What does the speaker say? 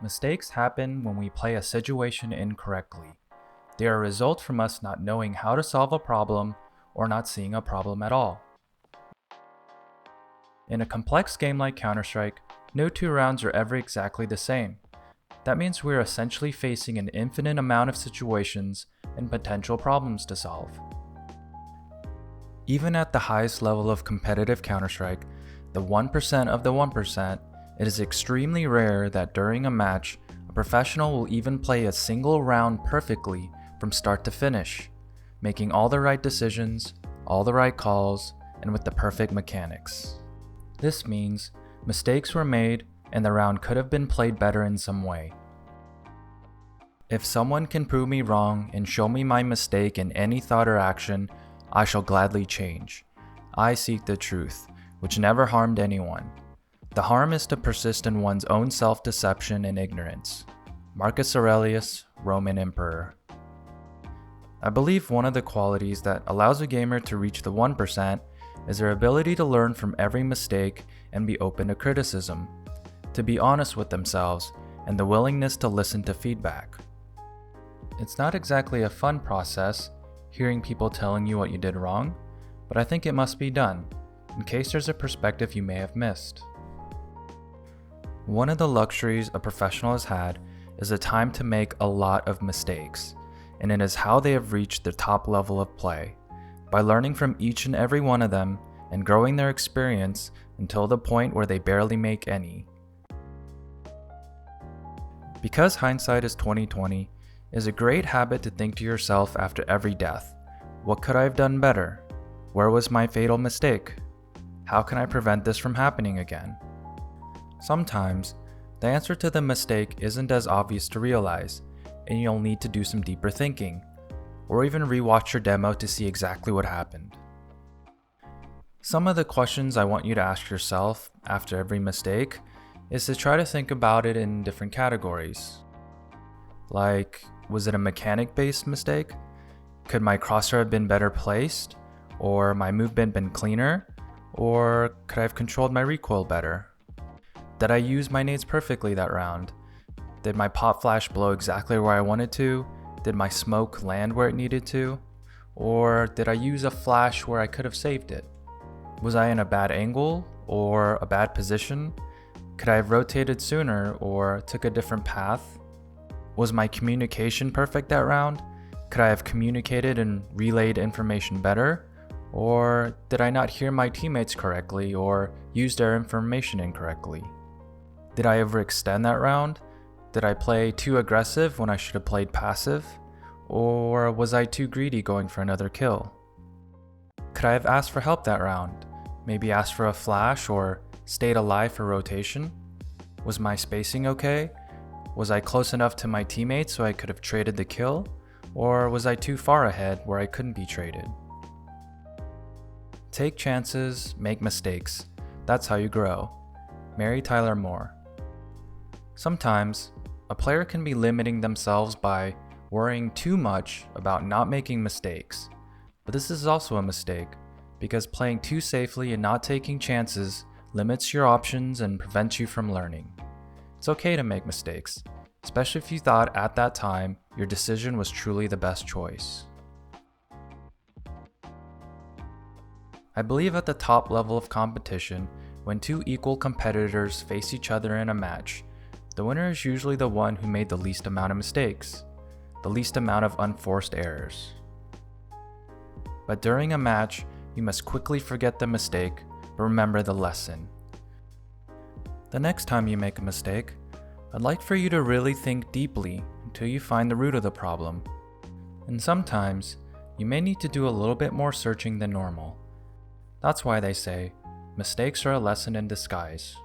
Mistakes happen when we play a situation incorrectly. They are a result from us not knowing how to solve a problem or not seeing a problem at all. In a complex game like Counter-Strike, no two rounds are ever exactly the same. That means we are essentially facing an infinite amount of situations and potential problems to solve. Even at the highest level of competitive Counter-Strike, the 1% of the 1%, it is extremely rare that during a match, a professional will even play a single round perfectly from start to finish, making all the right decisions, all the right calls, and with the perfect mechanics. This means mistakes were made and the round could have been played better in some way. If someone can prove me wrong and show me my mistake in any thought or action, I shall gladly change. I seek the truth, which never harmed anyone. The harm is to persist in one's own self-deception and ignorance. Marcus Aurelius, Roman Emperor. I believe one of the qualities that allows a gamer to reach the 1% is their ability to learn from every mistake and be open to criticism, to be honest with themselves, and the willingness to listen to feedback. It's not exactly a fun process, hearing people telling you what you did wrong, but I think it must be done, in case there's a perspective you may have missed. One of the luxuries a professional has had is the time to make a lot of mistakes, and it is how they have reached the top level of play, by learning from each and every one of them and growing their experience until the point where they barely make any. Because hindsight is 20/20, it is a great habit to think to yourself after every death, what could I have done better? Where was my fatal mistake? How can I prevent this from happening again? Sometimes, the answer to the mistake isn't as obvious to realize, and you'll need to do some deeper thinking, or even rewatch your demo to see exactly what happened. Some of the questions I want you to ask yourself after every mistake is to try to think about it in different categories. Like, was it a mechanic-based mistake? Could my crosshair have been better placed? Or my movement been cleaner? Or could I have controlled my recoil better? Did I use my nades perfectly that round? Did my pop flash blow exactly where I wanted to? Did my smoke land where it needed to? Or did I use a flash where I could have saved it? Was I in a bad angle or a bad position? Could I have rotated sooner or took a different path? Was my communication perfect that round? Could I have communicated and relayed information better? Or did I not hear my teammates correctly or use their information incorrectly? Did I overextend that round? Did I play too aggressive when I should have played passive? Or was I too greedy going for another kill? Could I have asked for help that round? Maybe asked for a flash or stayed alive for rotation? Was my spacing okay? Was I close enough to my teammates so I could have traded the kill? Or was I too far ahead where I couldn't be traded? Take chances, make mistakes. That's how you grow. Mary Tyler Moore. Sometimes, a player can be limiting themselves by worrying too much about not making mistakes. But this is also a mistake, because playing too safely and not taking chances limits your options and prevents you from learning. It's okay to make mistakes, especially if you thought at that time your decision was truly the best choice. I believe at the top level of competition, when two equal competitors face each other in a match, the winner is usually the one who made the least amount of mistakes, the least amount of unforced errors. But during a match, you must quickly forget the mistake, but remember the lesson. The next time you make a mistake, I'd like for you to really think deeply until you find the root of the problem. And sometimes, you may need to do a little bit more searching than normal. That's why they say, mistakes are a lesson in disguise.